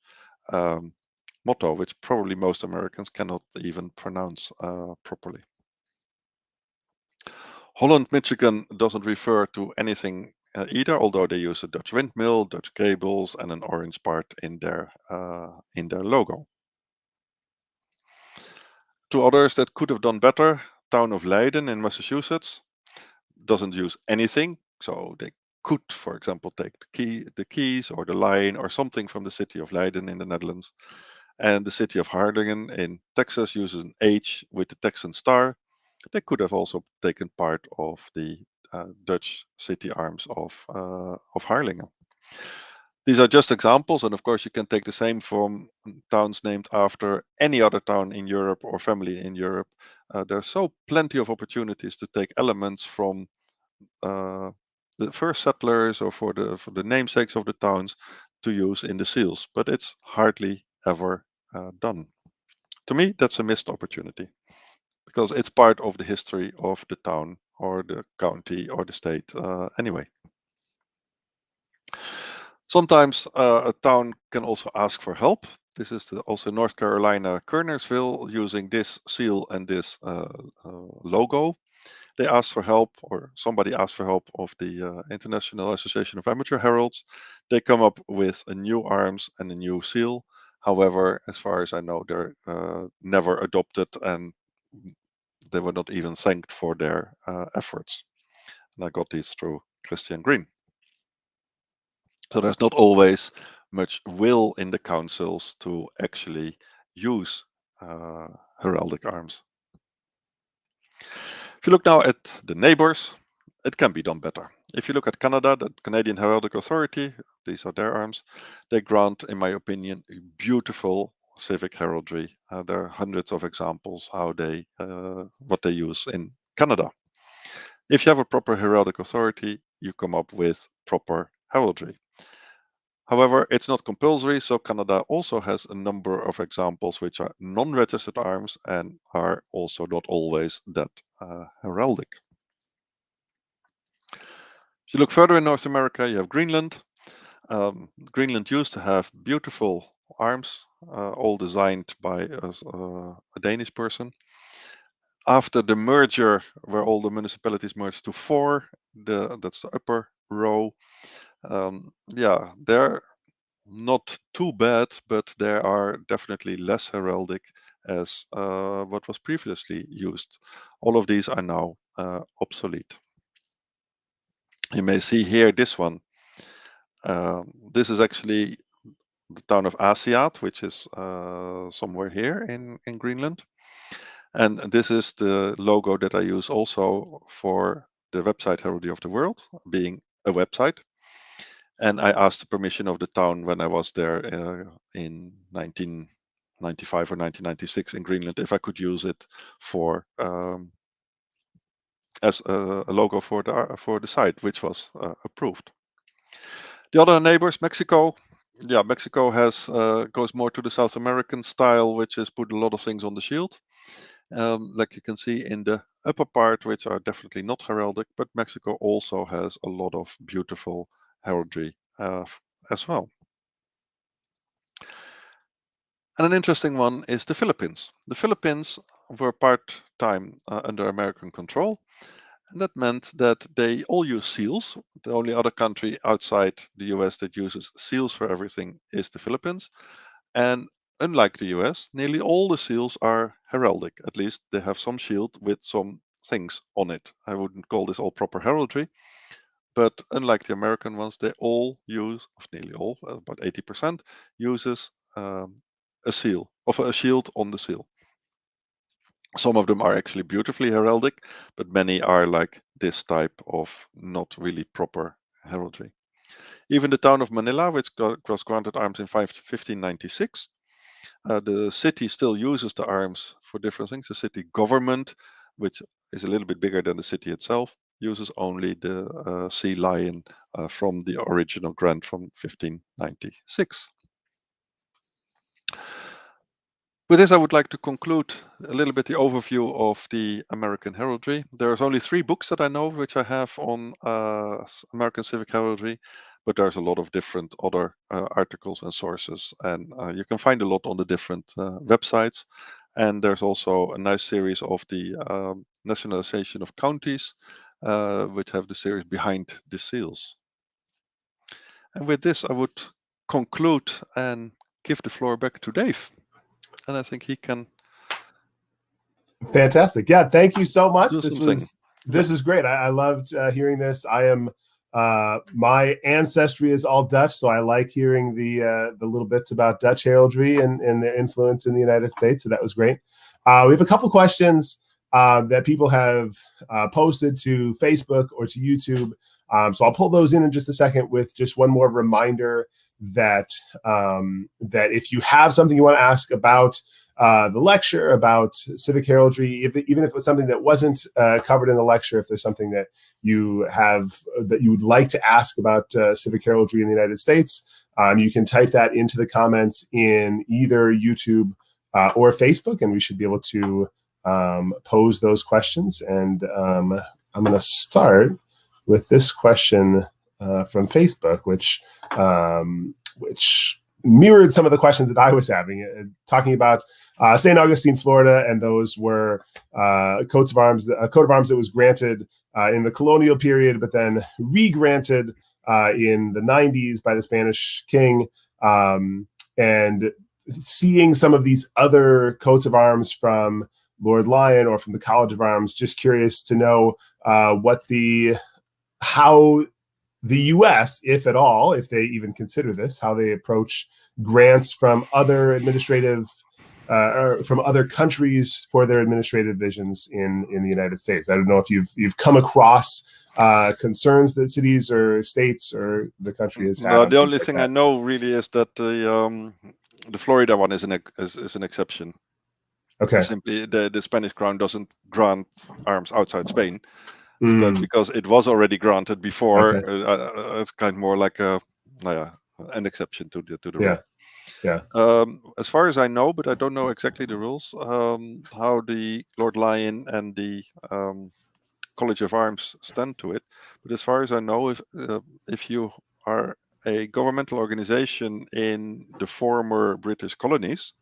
motto, which probably most Americans cannot even pronounce properly. Holland, Michigan doesn't refer to anything either, although they use a Dutch windmill, Dutch gables, and an orange part in their logo. Two others that could have done better: Town of Leiden in Massachusetts doesn't use anything, so they could, for example, take the keys or the line or something from the city of Leiden in the Netherlands. And the city of Harlingen in Texas uses an H with the Texan star. They could have also taken part of the Dutch city arms of Harlingen. These are just examples, and of course you can take the same from towns named after any other town in Europe or family in Europe. There's so plenty of opportunities to take elements from the first settlers or for the namesakes of the towns to use in the seals, but it's hardly ever done. To me, that's a missed opportunity because it's part of the history of the town or the county or the state anyway. Sometimes a town can also ask for help. This is also North Carolina, Kernersville, using this seal and this logo. They asked for help, or somebody asked for help of the International Association of Amateur Heralds. They come up with a new arms and a new seal. However, as far as I know, they're never adopted and they were not even thanked for their efforts. And I got these through Christian Green. So there's not always much will in the councils to actually use heraldic arms. If you look now at the neighbors, it can be done better. If you look at Canada, the Canadian Heraldic Authority, these are their arms, they grant, in my opinion, beautiful civic heraldry. There are hundreds of examples how they what they use in Canada. If you have a proper heraldic authority, you come up with proper heraldry. However, it's not compulsory, so Canada also has a number of examples which are non-registered arms and are also not always that heraldic. If you look further in North America, you have Greenland. Greenland used to have beautiful arms, all designed by a Danish person. After the merger, where all the municipalities merged to 4, that's the upper row. Yeah, they're not too bad, but they are definitely less heraldic as what was previously used. All of these are now obsolete. You may see here this one. This is actually the town of Aasiaat, which is somewhere here in Greenland. And this is the logo that I use also for the website Heraldry of the World, being a website. And I asked the permission of the town when I was there in 1995 or 1996 in Greenland if I could use it for as a logo for the site, which was approved. The other neighbors, Mexico. Yeah, Mexico has goes more to the South American style, which is put a lot of things on the shield. Like you can see in the upper part, which are definitely not heraldic, but Mexico also has a lot of beautiful heraldry as well. And an interesting one is the Philippines. The Philippines were part-time under American control, and that meant that they all use seals. The only other country outside the US that uses seals for everything is the Philippines. And unlike the US, nearly all the seals are heraldic. At least they have some shield with some things on it. I wouldn't call this all proper heraldry, but unlike the American ones, they all use, of nearly all, about 80%, uses a seal, of a shield on the seal. Some of them are actually beautifully heraldic, but many are like this type of not really proper heraldry. Even the town of Manila, which was granted arms in 1596, the city still uses the arms for different things. The city government, which is a little bit bigger than the city itself, uses only the sea lion from the original grant from 1596. With this, I would like to conclude a little bit the overview of the American heraldry. There's only 3 books that I know which I have on American civic heraldry, but there's a lot of different other articles and sources, and you can find a lot on the different websites. And there's also a nice series of the nationalization of counties, which have the series Behind the Seals. And with this, I would conclude and give the floor back to Dave. And I think he can. Fantastic. Yeah, thank you so much. This is great. I loved hearing this. I am my ancestry is all Dutch, so I like hearing the little bits about Dutch heraldry and their influence in the United States. So that was great. We have a couple questions that people have posted to Facebook or to YouTube. So I'll pull those in just a second with just one more reminder that that if you have something you want to ask about the lecture, about civic heraldry, even if it's something that wasn't covered in the lecture, if there's something that you have that you would like to ask about civic heraldry in the United States, you can type that into the comments in either YouTube or Facebook, and we should be able to pose those questions. And I'm going to start with this question from Facebook, which mirrored some of the questions that I was having, talking about St. Augustine, Florida, and those were coats of arms, a coat of arms that was granted in the colonial period, but then re-granted in the 90s by the Spanish king, and seeing some of these other coats of arms from Lord Lyon or from the College of Arms. Just curious to know how the U.S., if at all, if they even consider this, how they approach grants from other administrative, or from other countries for their administrative visions in the United States. I don't know if you've come across concerns that cities or states or the country has had. No, the only thing I know really is that the Florida one is an exception. Okay. Simply, the Spanish crown doesn't grant arms outside Spain. But because it was already granted before, it's kind of more like an exception to the rule. Yeah. As far as I know, but I don't know exactly the rules, how the Lord Lyon and the College of Arms stand to it. But as far as I know, if you are a governmental organization in the former British colonies,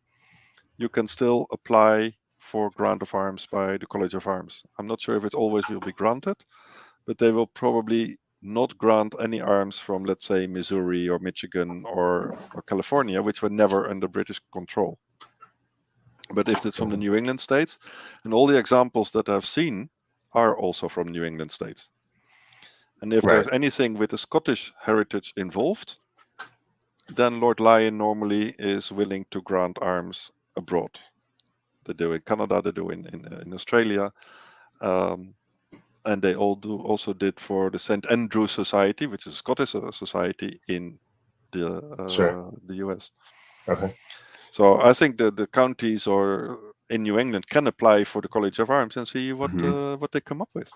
you can still apply for grant of arms by the College of Arms. I'm not sure if it always will be granted, but they will probably not grant any arms from, let's say, Missouri or Michigan or California, which were never under British control. But if it's from the New England states, and all the examples that I've seen are also from New England states. And if there's anything with the Scottish heritage involved, then Lord Lyon normally is willing to grant arms abroad. They do in Canada, they do in Australia, and they also did for the St. Andrew Society, which is a Scottish society in the US. Okay. So I think that the counties or in New England can apply for the College of Arms and see what they come up with,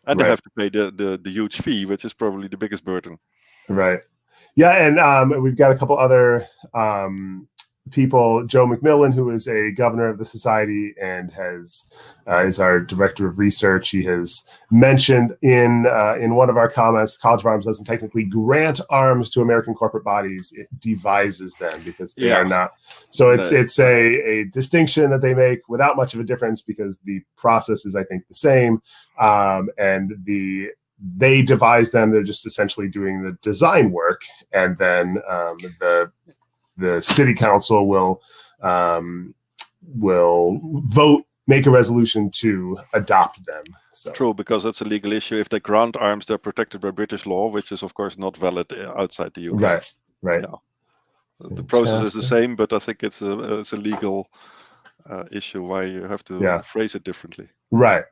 and they have to pay the huge fee, which is probably the biggest burden. Right. Yeah, and we've got a couple other people. Joe McMillan, who is a governor of the society and is our director of research. He has mentioned in one of our comments, the College of Arms doesn't technically grant arms to American corporate bodies; it devises them because they are not. So it's a distinction that they make without much of a difference because the process is, I think, the same, and they devise them. They're just essentially doing the design work, and then the city council will vote, make a resolution to adopt them. So. True, because that's a legal issue. If they grant arms, they're protected by British law, which is of course not valid outside the UK. Right. Yeah. The process is the same, but I think it's a legal issue why you have to phrase it differently. Right.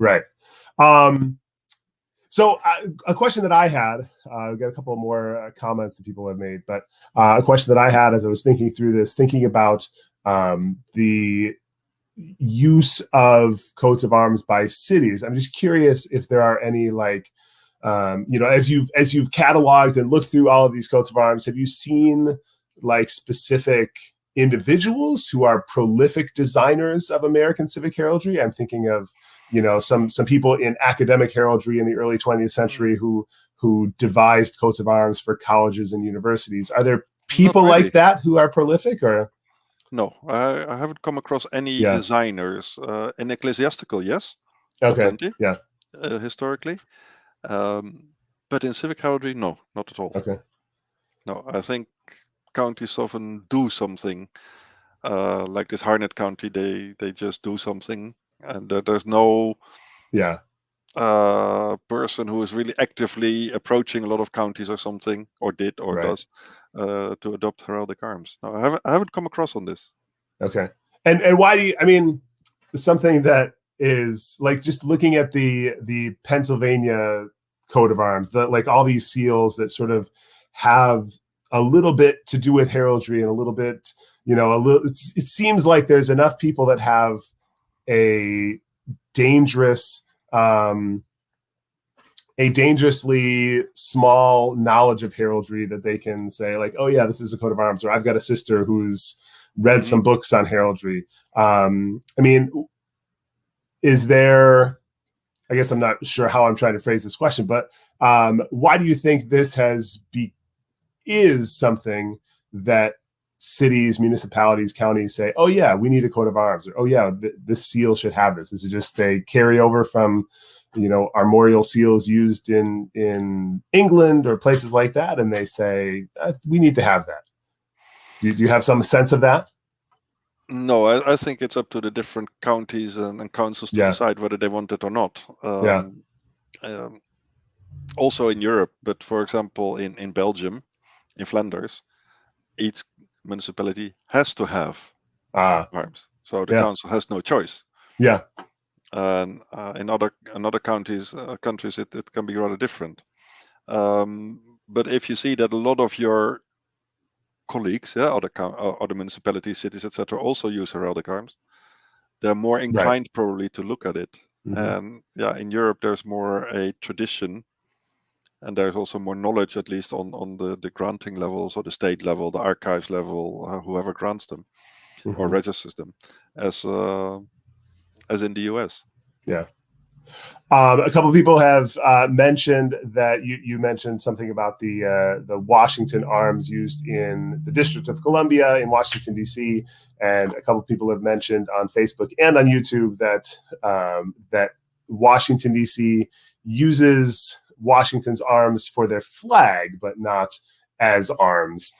So a question that I had, I've got a couple more comments that people have made, but a question that I had as I was thinking through this, thinking about the use of coats of arms by cities. I'm just curious if there are any, like, as you've cataloged and looked through all of these coats of arms, have you seen like specific individuals who are prolific designers of American civic heraldry? I'm thinking of, some people in academic heraldry in the early 20th century who devised coats of arms for colleges and universities. Are there people like that who are prolific, or? No, I haven't come across any designers. In ecclesiastical, yes. Okay. Plenty. Yeah. Historically. But in civic heraldry, no, not at all. Okay. No, I think counties often do something. Like this Harnett County, they just do something, and there's no person who is really actively approaching a lot of counties or something, or did or does, to adopt heraldic arms. No, I haven't come across on this. Okay. And why do you? I mean, something that is like, just looking at the Pennsylvania coat of arms, like all these seals that sort of have a little bit to do with heraldry and a little bit, it seems like there's enough people that have a dangerously small knowledge of heraldry that they can say, like, oh yeah, this is a coat of arms, or I've got a sister who's read some books on heraldry. I mean, is there, I guess I'm not sure how I'm trying to phrase this question, but why do you think this is something that cities, municipalities, counties say, oh yeah, we need a coat of arms, or oh yeah, this seal should have this? Is it just they carry over from, armorial seals used in England or places like that, and they say, we need to have that? Do you have some sense of that? No, I think it's up to the different counties and councils to decide whether they want it or not. Also in Europe, but for example, in Belgium, in Flanders, each municipality has to have arms. So the council has no choice. Yeah. And in other countries, it can be rather different. But if you see that a lot of your colleagues, other municipalities, cities, etc., also use heraldic arms, they're more inclined probably to look at it. And in Europe, there's more a tradition, and there's also more knowledge, at least on the granting levels, or the state level, the archives level, whoever grants them or registers them, as in the US. Yeah. A couple of people have mentioned that you mentioned something about the Washington arms used in the District of Columbia in Washington, D.C., and a couple of people have mentioned on Facebook and on YouTube that that Washington, D.C. uses Washington's arms for their flag, but not as arms.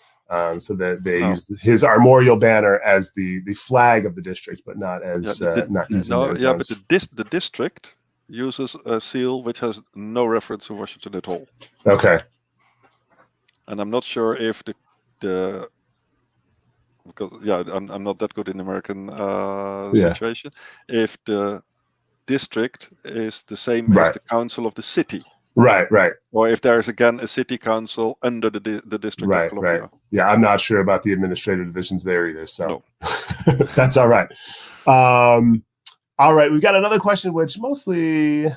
So that they use his armorial banner as the flag of the district, but not as not using it as arms. But the district uses a seal which has no reference to Washington at all. Okay. And I'm not sure if because I'm not that good in American situation. If the district is the same as the council of the city. Right. Or if there is again a city council under the District of Columbia. Right. Yeah, I'm not sure about the administrative divisions there either. So that's all right. All right, we've got another question, which mostly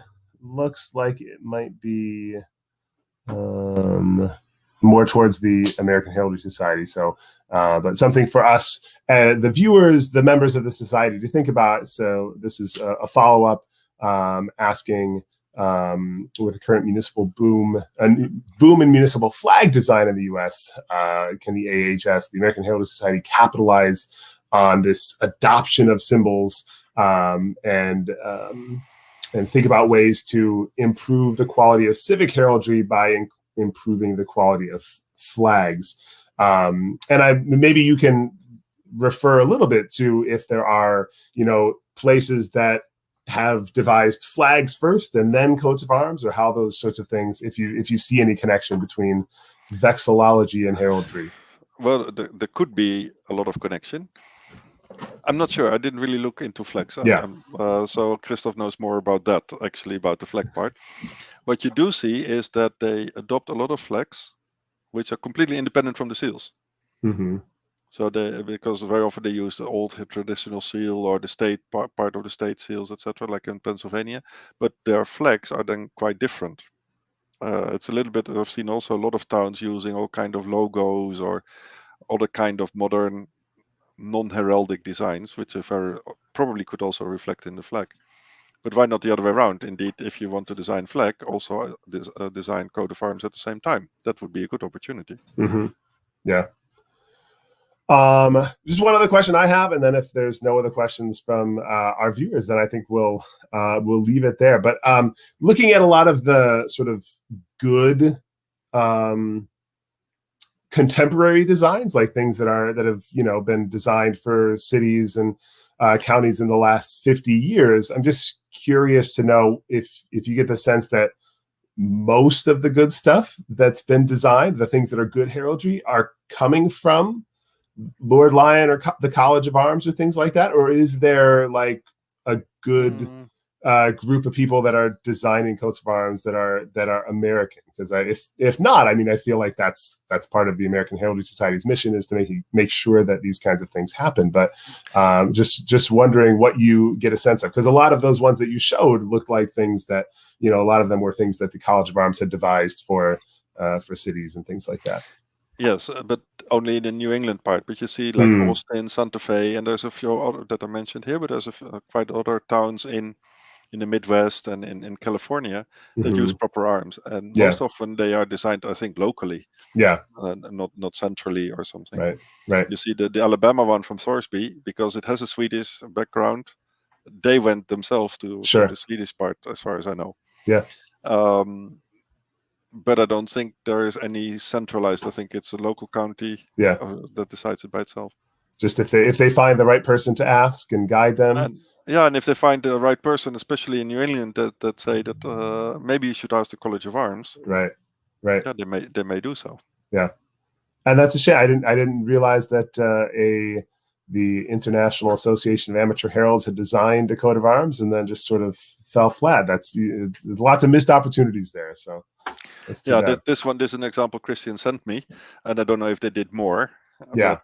looks like it might be more towards the American Heraldry Society. So, but something for us, the viewers, the members of the society, to think about. So this is a follow-up asking, with the current municipal boom in municipal flag design in the U.S., can the AHS, the American Heraldry Society, capitalize on this adoption of symbols and think about ways to improve the quality of civic heraldry by improving the quality of flags? And maybe you can refer a little bit to if there are, places that have devised flags first and then coats of arms, or how those sorts of things, if you see any connection between vexillology and heraldry. Well, there could be a lot of connection. I'm not sure. I didn't really look into flags. Yeah. So Christoph knows more about that, actually, about the flag part. What you do see is that they adopt a lot of flags which are completely independent from the seals. Mm-hmm. So because very often they use the old traditional seal or the state part of the state seals, etc., like in Pennsylvania. But their flags are then quite different. It's a little bit. I've seen also a lot of towns using all kind of logos or other kind of modern non-heraldic designs, which are probably could also reflect in the flag. But why not the other way around? Indeed, if you want to design flag, also design coat of arms at the same time. That would be a good opportunity. Mm-hmm. Yeah. Just one other question I have, and then if there's no other questions from our viewers, then I think we'll leave it there. But looking at a lot of the sort of good contemporary designs, like things that have been designed for cities and counties in the last 50 years, I'm just curious to know if you get the sense that most of the good stuff that's been designed, the things that are good heraldry, are coming from Lord Lyon or the College of Arms or things like that, or is there like a good group of people that are designing coats of arms that are American? Because if not, I mean, I feel like that's part of the American Heraldry Society's mission, is to make sure that these kinds of things happen. But just wondering what you get a sense of, because a lot of those ones that you showed looked like things that, a lot of them were things that the College of Arms had devised for cities and things like that. Yes, but only in the New England part. But you see, like Austin, Santa Fe, and there's a few other that I mentioned here. But there's quite other towns in the Midwest and in California that use proper arms, and most often they are designed, I think, locally. Yeah, not centrally or something. Right. You see the Alabama one from Thorsby, because it has a Swedish background. They went themselves to the Swedish part, as far as I know. Yeah. But I don't think there is any centralized. I think it's a local county that decides it by itself. Just if they find the right person to ask and guide them. And if they find the right person, especially in New England, that say that maybe you should ask the College of Arms. Right. Yeah, they may do so. Yeah, and that's a shame. I didn't realize that the International Association of Amateur Heralds had designed a coat of arms and then just sort of fell flat. There's lots of missed opportunities there. So this is an example Christian sent me, and I don't know if they did more. Yeah.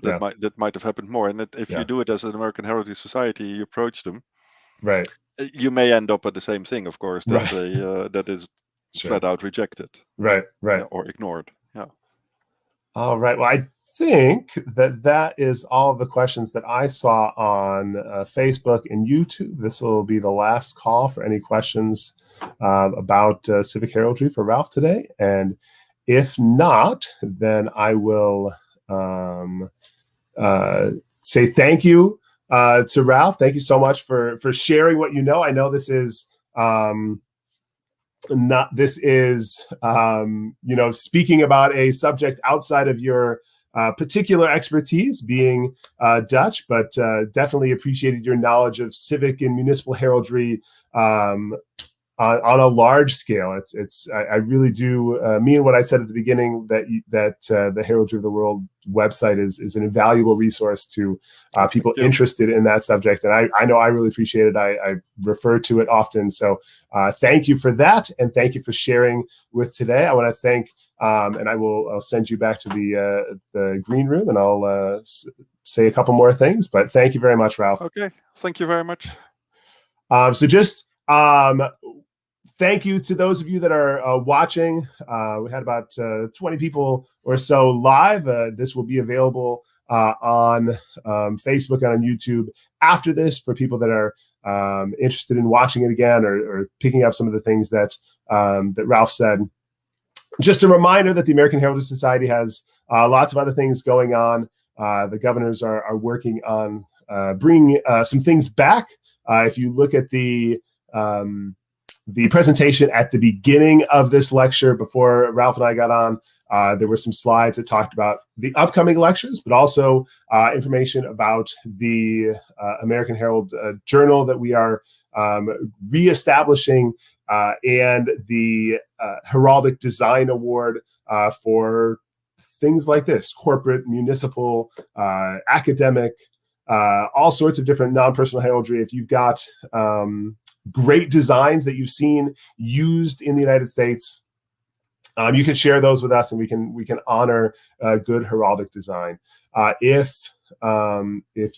That might have happened more. And if you do it as an American Heraldry Society, you approach them. Right. You may end up at the same thing, of course. That is flat out rejected. Right. Or ignored. Yeah. All right. Well, I think that is all of the questions that I saw on Facebook and YouTube. This will be the last call for any questions about civic heraldry for Ralf today. And if not, then I will say thank you to Ralf. Thank you so much for sharing what you know. I know this is speaking about a subject outside of your particular expertise, being Dutch, but definitely appreciated your knowledge of civic and municipal heraldry on a large scale. I really do mean what I said at the beginning, that the Heraldry of the World website is an invaluable resource to people interested in that subject. And I know I really appreciate it. I refer to it often. So thank you for that. And thank you for sharing with today. I want to thank, and I'll send you back to the green room, and I'll say a couple more things, but thank you very much, Ralf. Okay. Thank you very much. So just, thank you to those of you that are watching. We had about 20 people or so live. This will be available on Facebook and on YouTube after this for people that are interested in watching it again or picking up some of the things that Ralf said. Just a reminder that the American Heraldry Society has lots of other things going on. The governors are working on bringing some things back. If you look at the presentation at the beginning of this lecture, before Ralf and I got on, there were some slides that talked about the upcoming lectures, but also information about the American Herald Journal that we are reestablishing, and the Heraldic Design Award for things like this: corporate, municipal, academic, all sorts of different non-personal heraldry. If you've got great designs that you've seen used in the United States, you can share those with us, and we can honor good heraldic design. If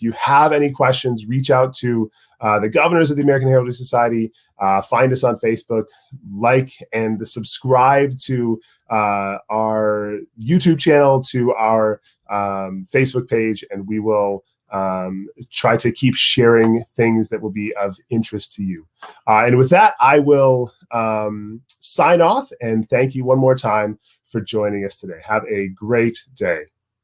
you have any questions, reach out to the governors of the American Heraldry Society. Find us on Facebook, like and subscribe to our YouTube channel, to our Facebook page, and we will try to keep sharing things that will be of interest to you. And with that, I will sign off and thank you one more time for joining us today. Have a great day.